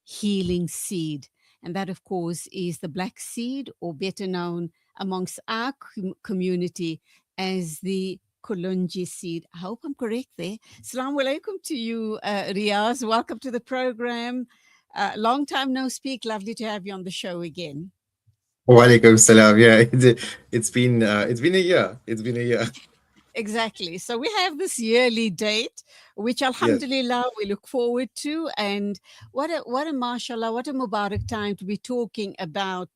healing seed. And that, of course, is the black seed, or better known amongst our community as the Kulunji seed. I hope I'm correct there. Assalamu alaikum to you, Riyaaz. Welcome to the program. Long time no speak. Lovely to have you on the show again. Walaikum salam. Yeah, it's been a year. It's been a year. Exactly. So we have this yearly date, which Yes. Alhamdulillah we look forward to. And what a mashallah, what a Mubarak time to be talking about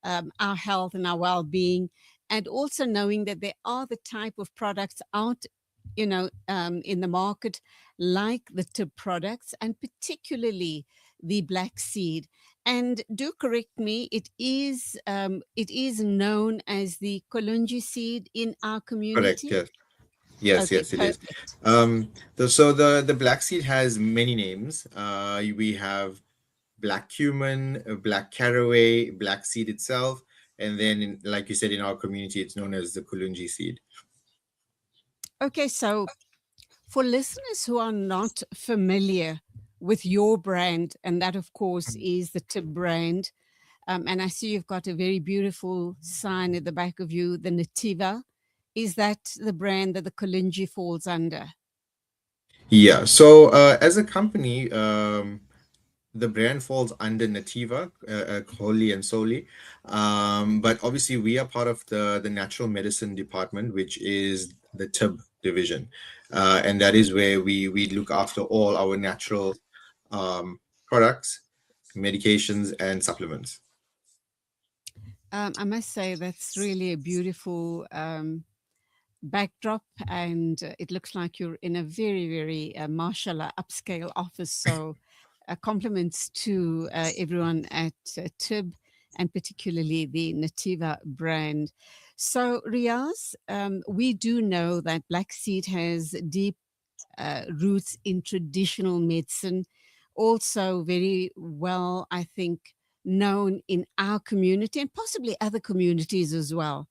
our health and our well-being, and also knowing that there are the type of products out, in the market, like the TIBB products, and particularly the black seed. And do correct me, it is known as the Kolunji seed in our Correct. community. Yes. Yes. Okay, Yes. It is. perfect. So the black seed has many names. We have black cumin, black caraway, black seed itself, and then, like you said, in our community, it's known as the kulunji seed. Okay, so for listeners who are not familiar with your brand, and that, of course, is the TIB brand, and I see you've got a very beautiful sign at the back of you, the Nativa. Is that the brand that the Kalinji falls under? Yeah. So as a company, the brand falls under Nativa, wholly and solely. But obviously, we are part of the natural medicine department, which is the TIB division. And that is where we look after all our natural products, medications, and supplements. I must say that's really a beautiful backdrop, and it looks like you're in a very, very mashallah upscale office. So, compliments to everyone at TIB, and particularly the Nativa brand. So, Riaz, we do know that black seed has deep roots in traditional medicine, also very well, I think, known in our community and possibly other communities as well.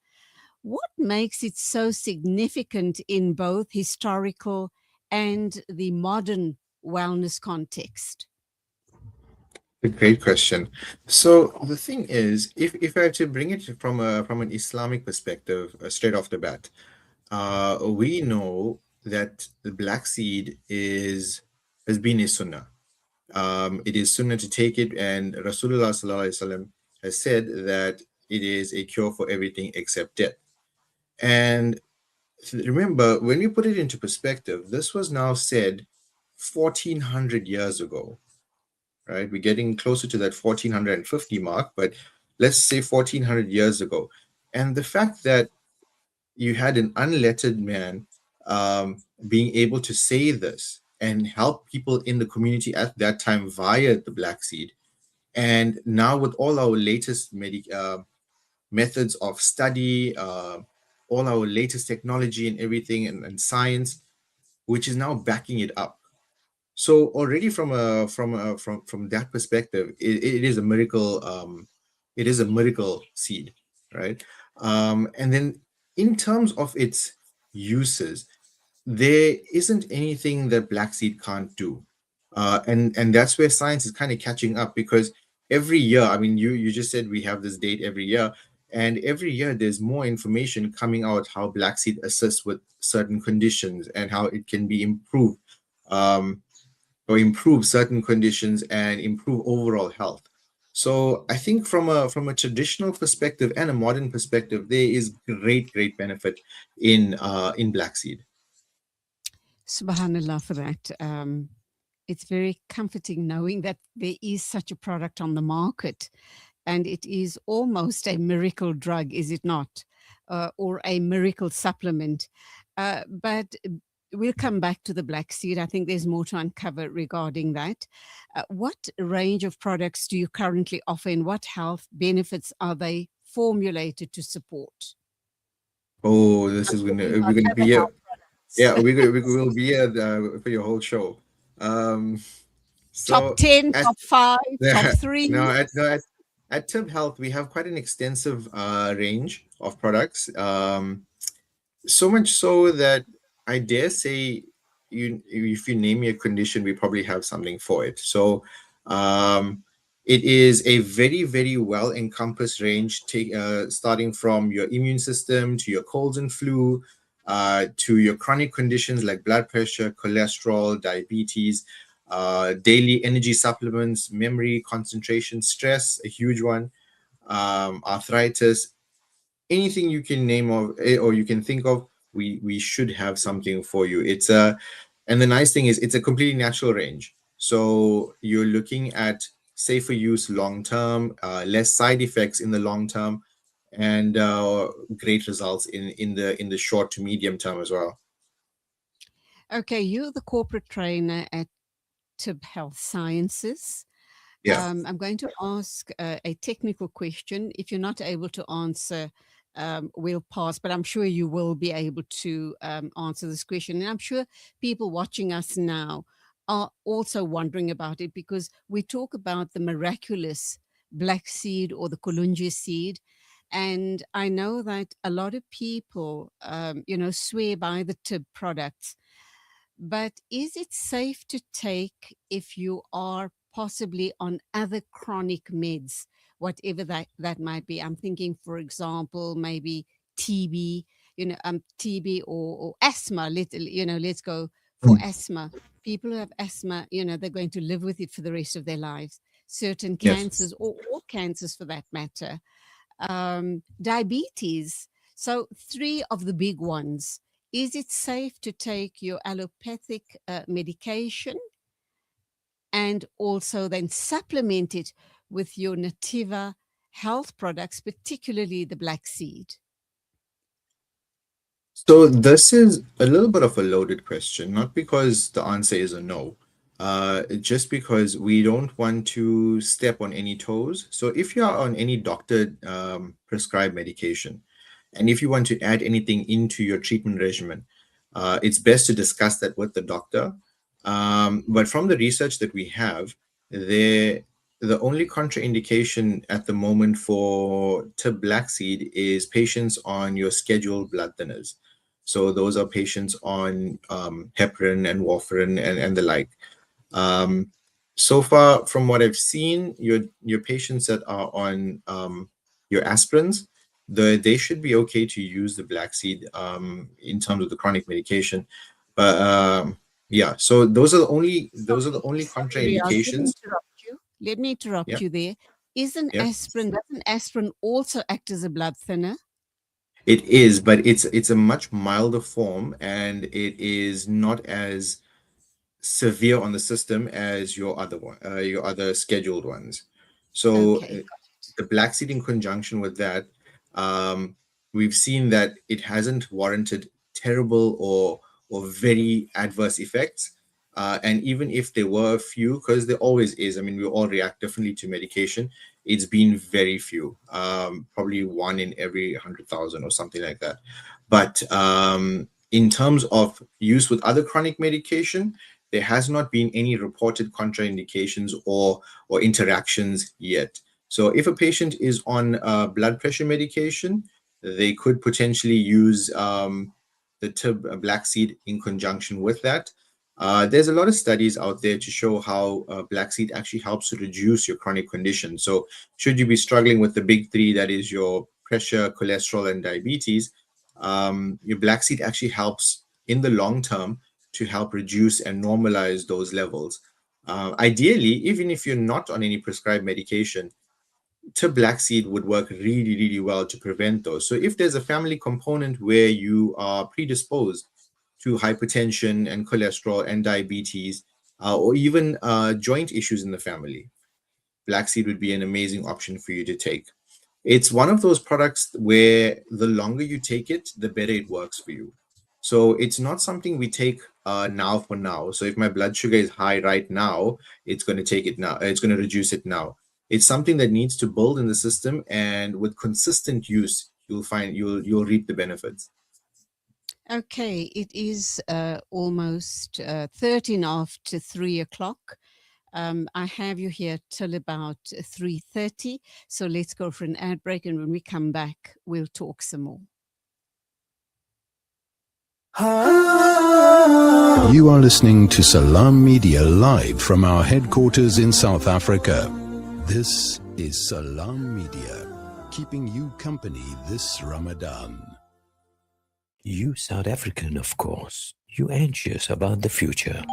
What makes it so significant in both historical and the modern wellness context? A great question. So the thing is, if I have to bring it from an Islamic perspective, straight off the bat, we know that the black seed has been a sunnah. It is sunnah to take it, and Rasulullah sallallahu alaihi wasallam has said that it is a cure for everything except death. And remember, when we put it into perspective, this was now said 1400 years ago, right? We're getting closer to that 1450 mark, but let's say 1400 years ago. And the fact that you had an unlettered man being able to say this and help people in the community at that time via the black seed. And now, with all our latest methods of study, all our latest technology and everything, and science, which is now backing it up. So already from that perspective, it is a miracle. It is a miracle seed, right? And then in terms of its uses, there isn't anything that black seed can't do, and that's where science is kind of catching up, because every year, I mean, you just said we have this date every year, and every year there's more information coming out how black seed assists with certain conditions and how it can be improved. Um, or improve certain conditions and improve overall health. So I think from a traditional perspective and a modern perspective, there is great benefit in black seed. Subhanallah for that. It's very comforting knowing that there is such a product on the market, and it is almost a miracle drug, is it not? Or a miracle supplement. But we'll come back to the black seed. I think there's more to uncover regarding that. What range of products do you currently offer, and what health benefits are they formulated to support? Oh, this I'm is talking we're about gonna other be here. health products. Yeah, we will be here for your whole show. Um, Top so 10, at top 5, top 3. no, at TIB Health, we have quite an extensive range of products. So much so that I dare say, if you name me a condition, we probably have something for it. So Um, it is a very, very well encompassed range, starting from your immune system to your colds and flu, to your chronic conditions like blood pressure, cholesterol, diabetes, daily energy supplements, memory, concentration, stress, a huge one, arthritis, anything you can name of or you can think of, we should have something for you. And the nice thing is it's a completely natural range. So you're looking at safer use long term, less side effects in the long term, and great results in the short to medium term as well. Okay, you're the corporate trainer at TIBB Health Sciences. Yeah. I'm going to ask a technical question. If you're not able to answer, we'll pass, but I'm sure you will be able to answer this question. And I'm sure people watching us now are also wondering about it, because we talk about the miraculous black seed or the kulunji seed. And I know that a lot of people, swear by the TIB products, but is it safe to take if you are possibly on other chronic meds, whatever that might be? I'm thinking, for example, maybe TB, TB or asthma. Let's go for Mm. asthma. People who have asthma, they're going to live with it for the rest of their lives. Certain Yes. cancers, or all cancers for that matter, diabetes. So, three of the big ones. Is it safe to take your allopathic medication and also then supplement it with your Nativa health products, particularly the black seed? So this is a little bit of a loaded question, not because the answer is a no, just because we don't want to step on any toes. So if you are on any doctor prescribed medication, and if you want to add anything into your treatment regimen, it's best to discuss that with the doctor. But from the research that we have, there the only contraindication at the moment for TIB black seed is patients on your scheduled blood thinners. So those are patients on heparin and warfarin and the like. Um, so far, from what I've seen, your patients that are on your aspirins, they should be okay to use the black seed in terms of the chronic medication. But yeah, so those are the only Sorry, Riaz, let me contraindications. interrupt you. Let me Yeah, interrupt you there. yeah. Doesn't aspirin also act as a blood thinner? It is, but it's a much milder form, and it is not as severe on the system as your other scheduled ones. So Okay. the black seed in conjunction with that, um, we've seen that it hasn't warranted terrible or very adverse effects. And even if there were a few, because there always is, I mean, we all react differently to medication. It's been very few, probably one in every 100,000 or something like that. But in terms of use with other chronic medication, there has not been any reported contraindications or interactions yet. So if a patient is on blood pressure medication, they could potentially use the TIB black seed in conjunction with that. There's a lot of studies out there to show how black seed actually helps to reduce your chronic condition. So should you be struggling with the big three, that is your pressure, cholesterol, and diabetes, your black seed actually helps in the long term to help reduce and normalize those levels. Ideally, even if you're not on any prescribed medication, to black seed would work really, really well to prevent those. So if there's a family component where you are predisposed to hypertension and cholesterol and diabetes, or even joint issues in the family, black seed would be an amazing option for you to take. It's one of those products where the longer you take it, the better it works for you. So it's not something we take now for now. So if my blood sugar is high right now, it's going to take it now. It's going to reduce it now. It's something that needs to build in the system, and with consistent use, you'll reap the benefits. Okay, it is almost 13 after 3 o'clock. I have you here till about 3:30. So let's go for an ad break. And when we come back, we'll talk some more. You are listening to Salam Media live from our headquarters in South Africa. This is Salam Media, keeping you company this Ramadan. You South African, of course. You anxious about the future.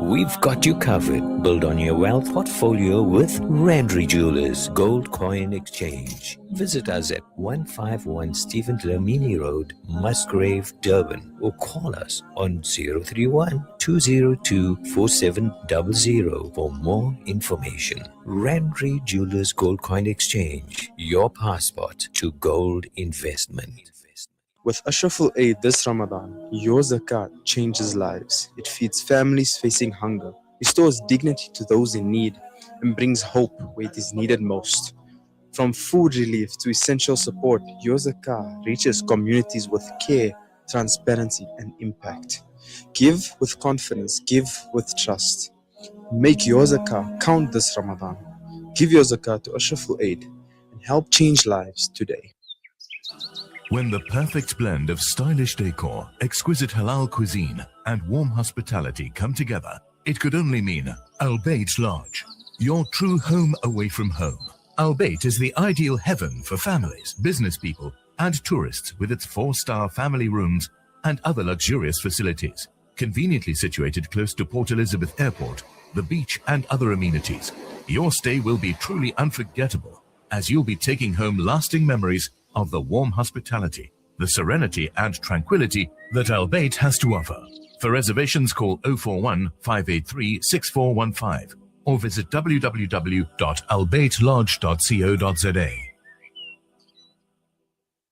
We've got you covered. Build on your wealth portfolio with Randry Jewelers Gold Coin Exchange. Visit us at 151 Stephen Dlamini Road, Musgrave, Durban, or call us on 031 202 4700 for more information. Randry Jewelers Gold Coin Exchange, your passport to gold investment. With Ashraful Aid this Ramadan, your zakat changes lives. It feeds families facing hunger, restores dignity to those in need, and brings hope where it is needed most. From food relief to essential support, your zakah reaches communities with care, transparency, and impact. Give with confidence, give with trust. Make your zakah count this Ramadan. Give your zakah to Ashraful Aid and help change lives today. When the perfect blend of stylish decor, exquisite halal cuisine, and warm hospitality come together, it could only mean Al Bayt Lodge, your true home away from home. Al Bayt is the ideal heaven for families, business people, and tourists with its 4-star family rooms and other luxurious facilities. Conveniently situated close to Port Elizabeth Airport, the beach, and other amenities, your stay will be truly unforgettable, as you'll be taking home lasting memories of the warm hospitality, the serenity and tranquility that Al Bayt has to offer. For reservations, call 041 583 6415 or visit www.albaytlodge.co.za.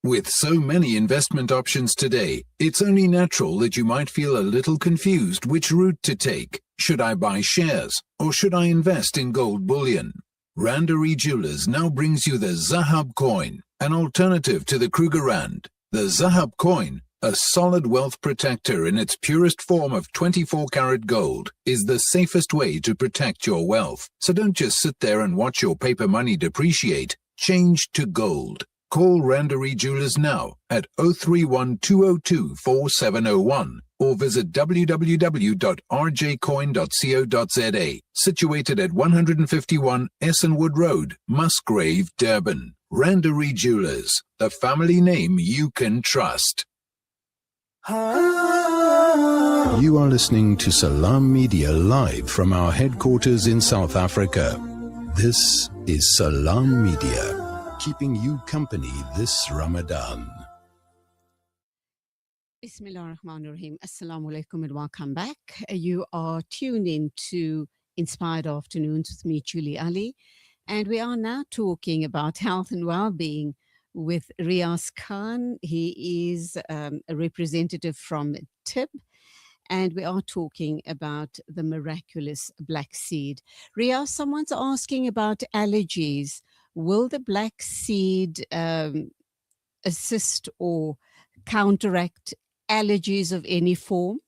With so many investment options today, it's only natural that you might feel a little confused which route to take. Should I buy shares or should I invest in gold bullion? Randery Jewelers now brings you the Zahab coin, an alternative to the Kruger Rand. The Zahab coin, a solid wealth protector in its purest form of 24-karat gold, is the safest way to protect your wealth. So don't just sit there and watch your paper money depreciate. Change to gold. Call Randery Jewelers now at 031 202 4701 or visit www.rjcoin.co.za, situated at 151 Essenwood Road, Musgrave, Durban. Randery Jewelers, the family name you can trust. You are listening to Salam Media live from our headquarters in South Africa. This is Salam Media, keeping you company this Ramadan. Bismillah ar-Rahman ar-Rahim. Assalamu alaikum and welcome back. You are tuned in to Inspired Afternoons with me, Julie Ali. And we are now talking about health and well-being with Riyaaz Khan. He is a representative from TIBB. And we are talking about the miraculous black seed. Riyaaz, someone's asking about allergies. Will the black seed assist or counteract allergies of any form?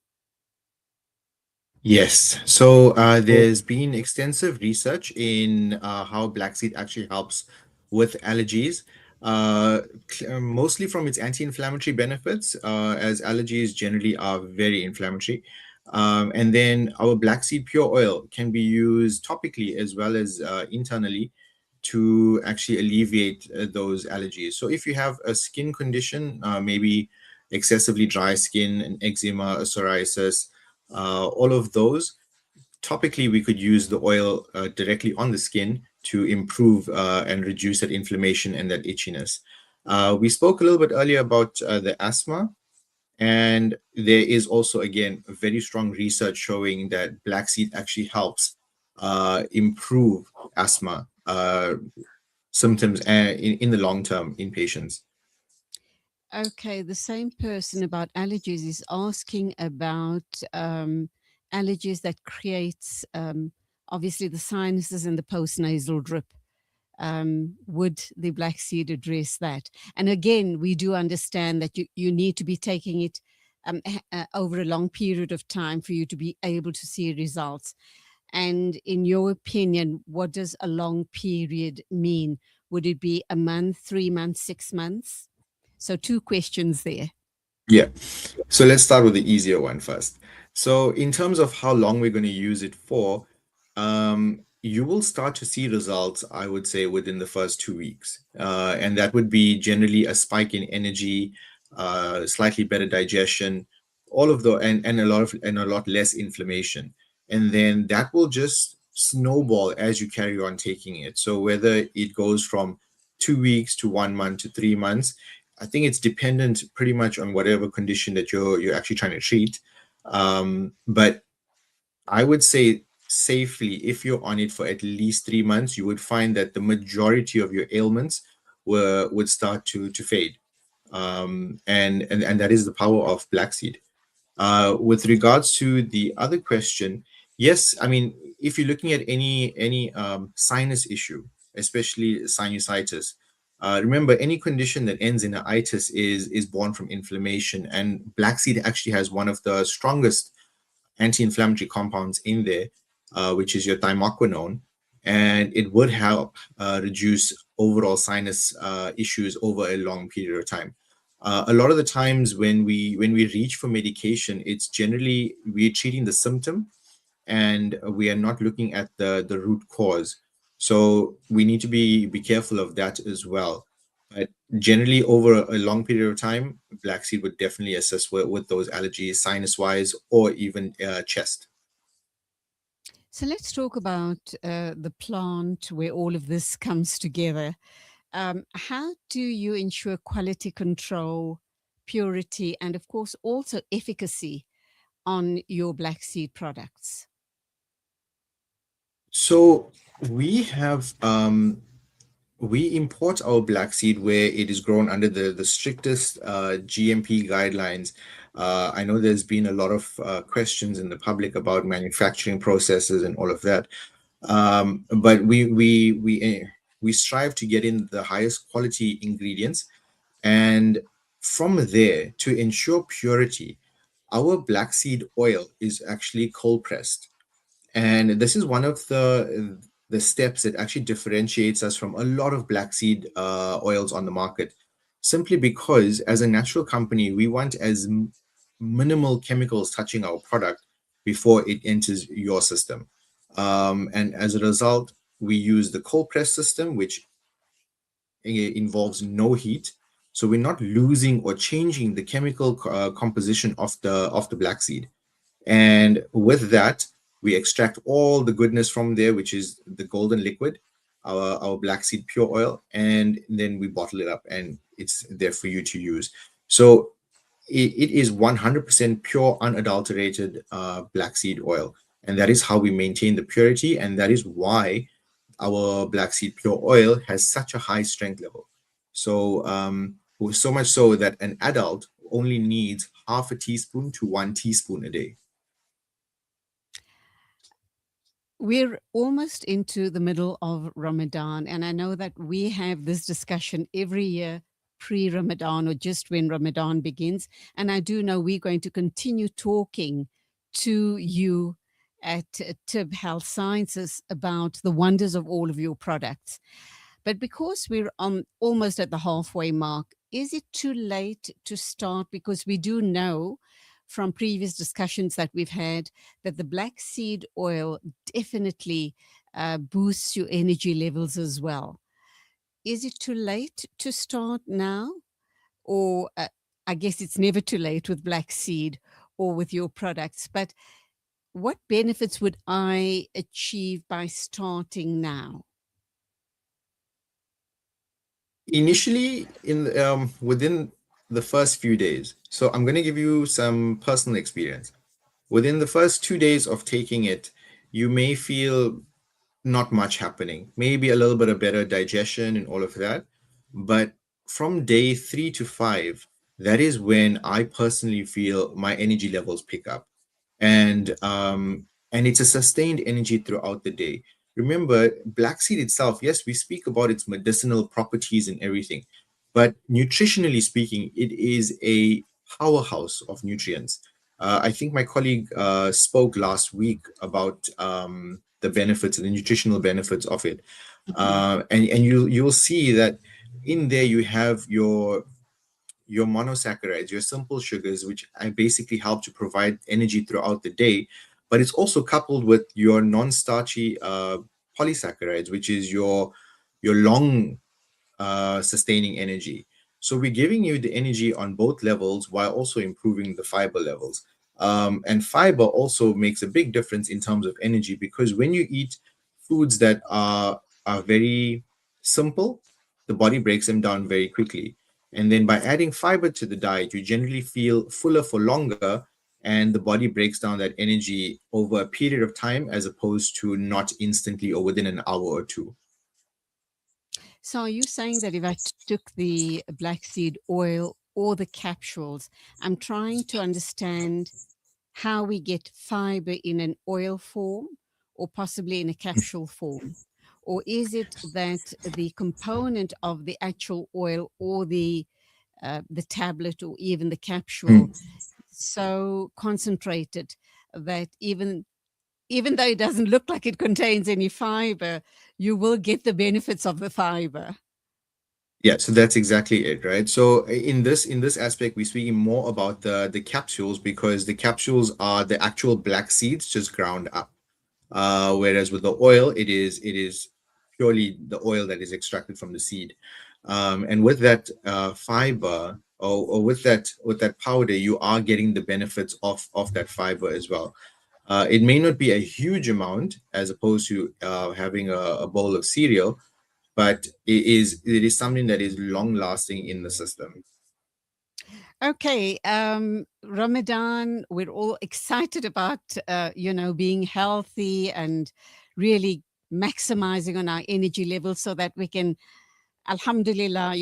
Yes. So there's been extensive research in how black seed actually helps with allergies, mostly from its anti-inflammatory benefits, as allergies generally are very inflammatory. And then our black seed pure oil can be used topically as well as internally to actually alleviate those allergies. So if you have a skin condition, maybe excessively dry skin, an eczema, a psoriasis, all of those, topically we could use the oil directly on the skin to improve and reduce that inflammation and that itchiness. We spoke a little bit earlier about the asthma, and there is also, again, very strong research showing that black seed actually helps improve asthma symptoms in the long term in patients. Okay, the same person about allergies is asking about allergies that creates obviously the sinuses and the postnasal drip. Would the black seed address that? And again, we do understand that you need to be taking it over a long period of time for you to be able to see results. And in your opinion, what does a long period mean? Would it be a month, 3 months, 6 months? So 2 questions there. Yeah. So let's start with the easier one first. So in terms of how long we're going to use it for, you will start to see results, I would say, within the first 2 weeks. And that would be generally a spike in energy, slightly better digestion, all of the and a lot less inflammation. And then that will just snowball as you carry on taking it. So whether it goes from 2 weeks to 1 month to 3 months, I think it's dependent pretty much on whatever condition that you're actually trying to treat. But I would say safely, if you're on it for at least 3 months, you would find that the majority of your ailments would start to fade. And that is the power of black seed. With regards to the other question, yes, I mean, if you're looking at any sinus issue, especially sinusitis, remember any condition that ends in an itis is born from inflammation, and black seed actually has one of the strongest anti-inflammatory compounds in there, which is your thymoquinone, and it would help reduce overall sinus issues over a long period of time. A lot of the times when we reach for medication, it's generally we're treating the symptom and we are not looking at the root cause. So we need to be careful of that as well. But generally, over a long period of time, black seed would definitely assist with those allergies, sinus wise, or even chest. So let's talk about the plant where all of this comes together. How do you ensure quality control, purity, and of course also efficacy on your black seed products? So we have we import our black seed where it is grown under the strictest GMP guidelines. I know there's been a lot of questions in the public about manufacturing processes and all of that, but we strive to get in the highest quality ingredients, and from there to ensure purity, our black seed oil is actually cold pressed, and this is one of the steps that actually differentiates us from a lot of black seed oils on the market, simply because as a natural company, we want as minimal chemicals touching our product before it enters your system. And as a result, we use the cold press system, which involves no heat. So we're not losing or changing the chemical composition of the black seed. And with that, we extract all the goodness from there, which is the golden liquid, our black seed pure oil, and then we bottle it up and it's there for you to use. So it is 100% pure, unadulterated black seed oil. And that is how we maintain the purity. And that is why our black seed pure oil has such a high strength level. So, so much so that an adult only needs half a teaspoon to 1 teaspoon a day. We're almost into the middle of Ramadan, and I know that we have this discussion every year pre Ramadan or just when Ramadan begins. And I do know we're going to continue talking to you at TIBB Health Sciences about the wonders of all of your products. But because we're almost at the halfway mark, is it too late to start? Because we do know from previous discussions that we've had that the black seed oil definitely boosts your energy levels as well. Is it too late to start now? Or I guess it's never too late with black seed or with your products. But what benefits would I achieve by starting now? Initially, in within the first few days. So I'm going to give you some personal experience. Within the first 2 days of taking it, you may feel not much happening, maybe a little bit of better digestion and all of that. But from day 3 to 5, that is when I personally feel my energy levels pick up. And it's a sustained energy throughout the day. Remember, black seed itself, yes, we speak about its medicinal properties and everything, but nutritionally speaking, it is a powerhouse of nutrients. I think my colleague spoke last week about the benefits and the nutritional benefits of it. And you'll see that in there you have your monosaccharides, your simple sugars, which basically help to provide energy throughout the day, but it's also coupled with your non-starchy polysaccharides, which is your long sustaining energy. So we're giving you the energy on both levels while also improving the fiber levels. And fiber also makes a big difference in terms of energy, because when you eat foods that are very simple, the body breaks them down very quickly. And then by adding fiber to the diet, you generally feel fuller for longer, and the body breaks down that energy over a period of time as opposed to not instantly or within an hour or two. So are you saying that if I took the black seed oil or the capsules, I'm trying to understand how we get fiber in an oil form or possibly in a capsule form? Or is it that the component of the actual oil or the tablet or even the capsule Mm. so concentrated that even though it doesn't look like it contains any fiber, you will get the benefits of the fiber? Yeah, so that's exactly it, right? So in this aspect, we're speaking more about the capsules, because the capsules are the actual black seeds just ground up. Whereas with the oil, it is purely the oil that is extracted from the seed. And with that fiber, or with that powder, you are getting the benefits of that fiber as well. It may not be a huge amount as opposed to having a bowl of cereal, but it is something that is long lasting in the system. Okay, Ramadan, we're all excited about, being healthy and really maximizing on our energy levels so that we can, Alhamdulillah,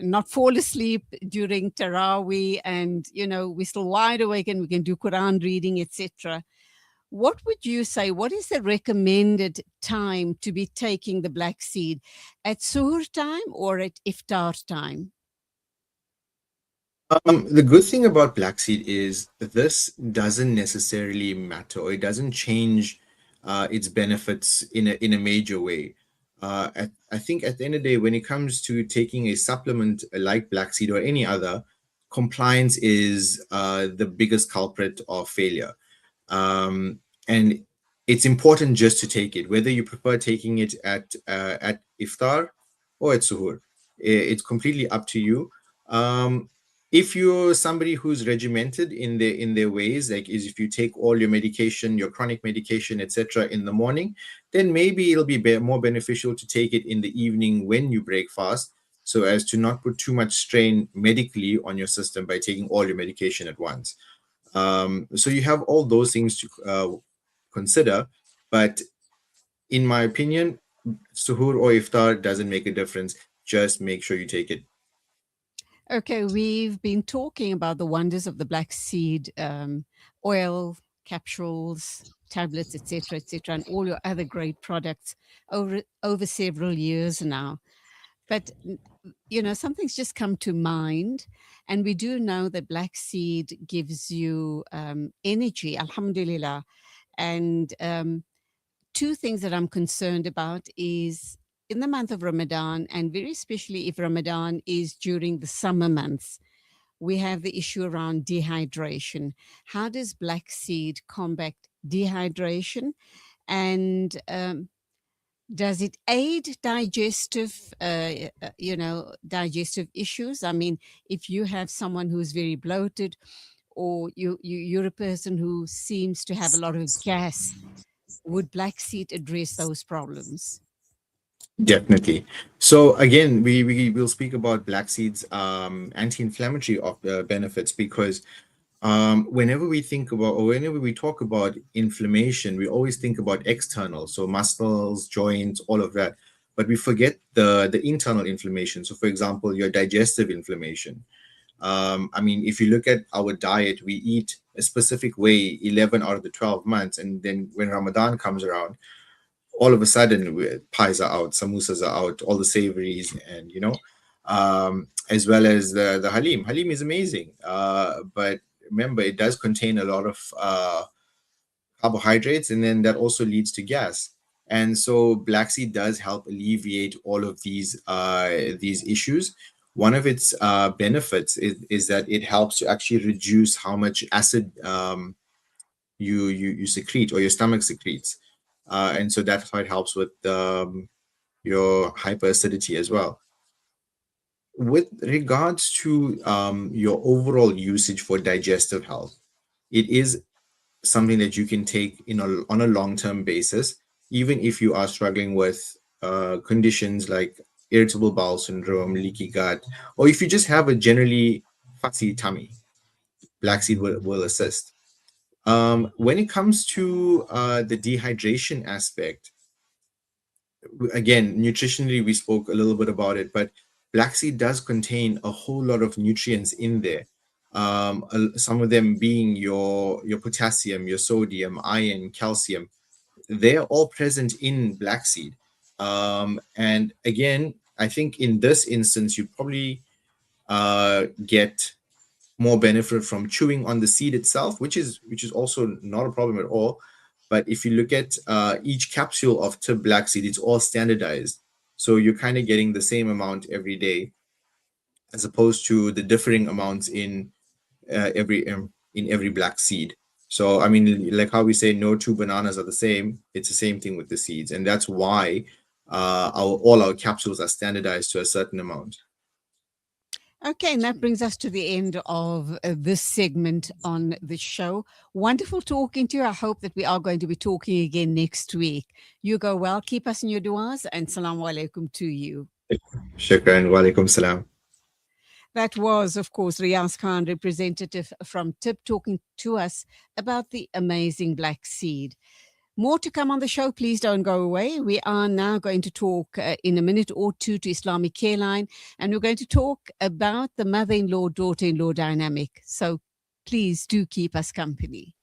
not fall asleep during Taraweeh and, we're still wide awake and we can do Quran reading, etc. What would you say? What is the recommended time to be taking the black seed? At suhoor time or at iftar time? The good thing about black seed is that this doesn't necessarily matter, or it doesn't change its benefits in a major way. I think at the end of the day, when it comes to taking a supplement like black seed or any other, compliance is the biggest culprit of failure. And it's important just to take it, whether you prefer taking it at iftar or at suhoor. It's completely up to you. If you're somebody who's regimented in their ways, like is if you take all your medication, your chronic medication, etc., in the morning, then maybe it'll be more beneficial to take it in the evening when you break fast, so as to not put too much strain medically on your system by taking all your medication at once. So you have all those things to consider, but in my opinion, suhoor or iftar doesn't make a difference. Just make sure you take it. Okay, we've been talking about the wonders of the black seed oil, capsules, tablets, etc., and all your other great products over several years now. But something's just come to mind, and we do know that black seed gives you energy, Alhamdulillah. And two things that I'm concerned about is in the month of Ramadan, and very especially if Ramadan is during the summer months, we have the issue around dehydration. How does black seed combat dehydration? And does it aid digestive issues? I mean, if you have someone who's very bloated, or you're a person who seems to have a lot of gas, would black seed address those problems? Definitely. So again, we will speak about black seeds anti-inflammatory of benefits, because whenever we think about, or whenever we talk about inflammation, we always think about external, so muscles, joints, all of that, but we forget the internal inflammation. So for example, your digestive inflammation. I mean, if you look at our diet, we eat a specific way 11 out of the 12 months, and then when Ramadan comes around, all of a sudden pies are out, samosas are out, all the savories, and as well as the halim. Halim is amazing, but remember, it does contain a lot of carbohydrates, and then that also leads to gas. And so black seed does help alleviate all of these issues, one of its benefits is that it helps to actually reduce how much acid you secrete, or your stomach secretes, and so that's how it helps with your hyperacidity as well. With regards to your overall usage for digestive health, it is something that you can take on a long-term basis, even if you are struggling with conditions like irritable bowel syndrome, leaky gut, or if you just have a generally fussy tummy. Black seed will assist. When it comes to the dehydration aspect, again, nutritionally, we spoke a little bit about it, but black seed does contain a whole lot of nutrients in there. Some of them being your potassium, your sodium, iron, calcium. They're all present in black seed. And again, I think in this instance, you probably get more benefit from chewing on the seed itself, which is also not a problem at all. But if you look at each capsule of TIBB black seed, it's all standardized. So you're kind of getting the same amount every day, as opposed to the differing amounts in every black seed. So I mean, like how we say no two bananas are the same, it's the same thing with the seeds, and that's why all our capsules are standardized to a certain amount. Okay, and that brings us to the end of this segment on the show. Wonderful talking to you. I hope that we are going to be talking again next week. You go well. Keep us in your du'as, and salamu alaikum to you. Shukran. Wa alaikum salam. That was, of course, Riyaaz Khan, representative from TIBB, talking to us about the amazing black seed. More to come on the show. Please don't go away. We are now going to talk in a minute or two to Islamic Careline, and we're going to talk about the mother-in-law, daughter-in-law dynamic. So please do keep us company.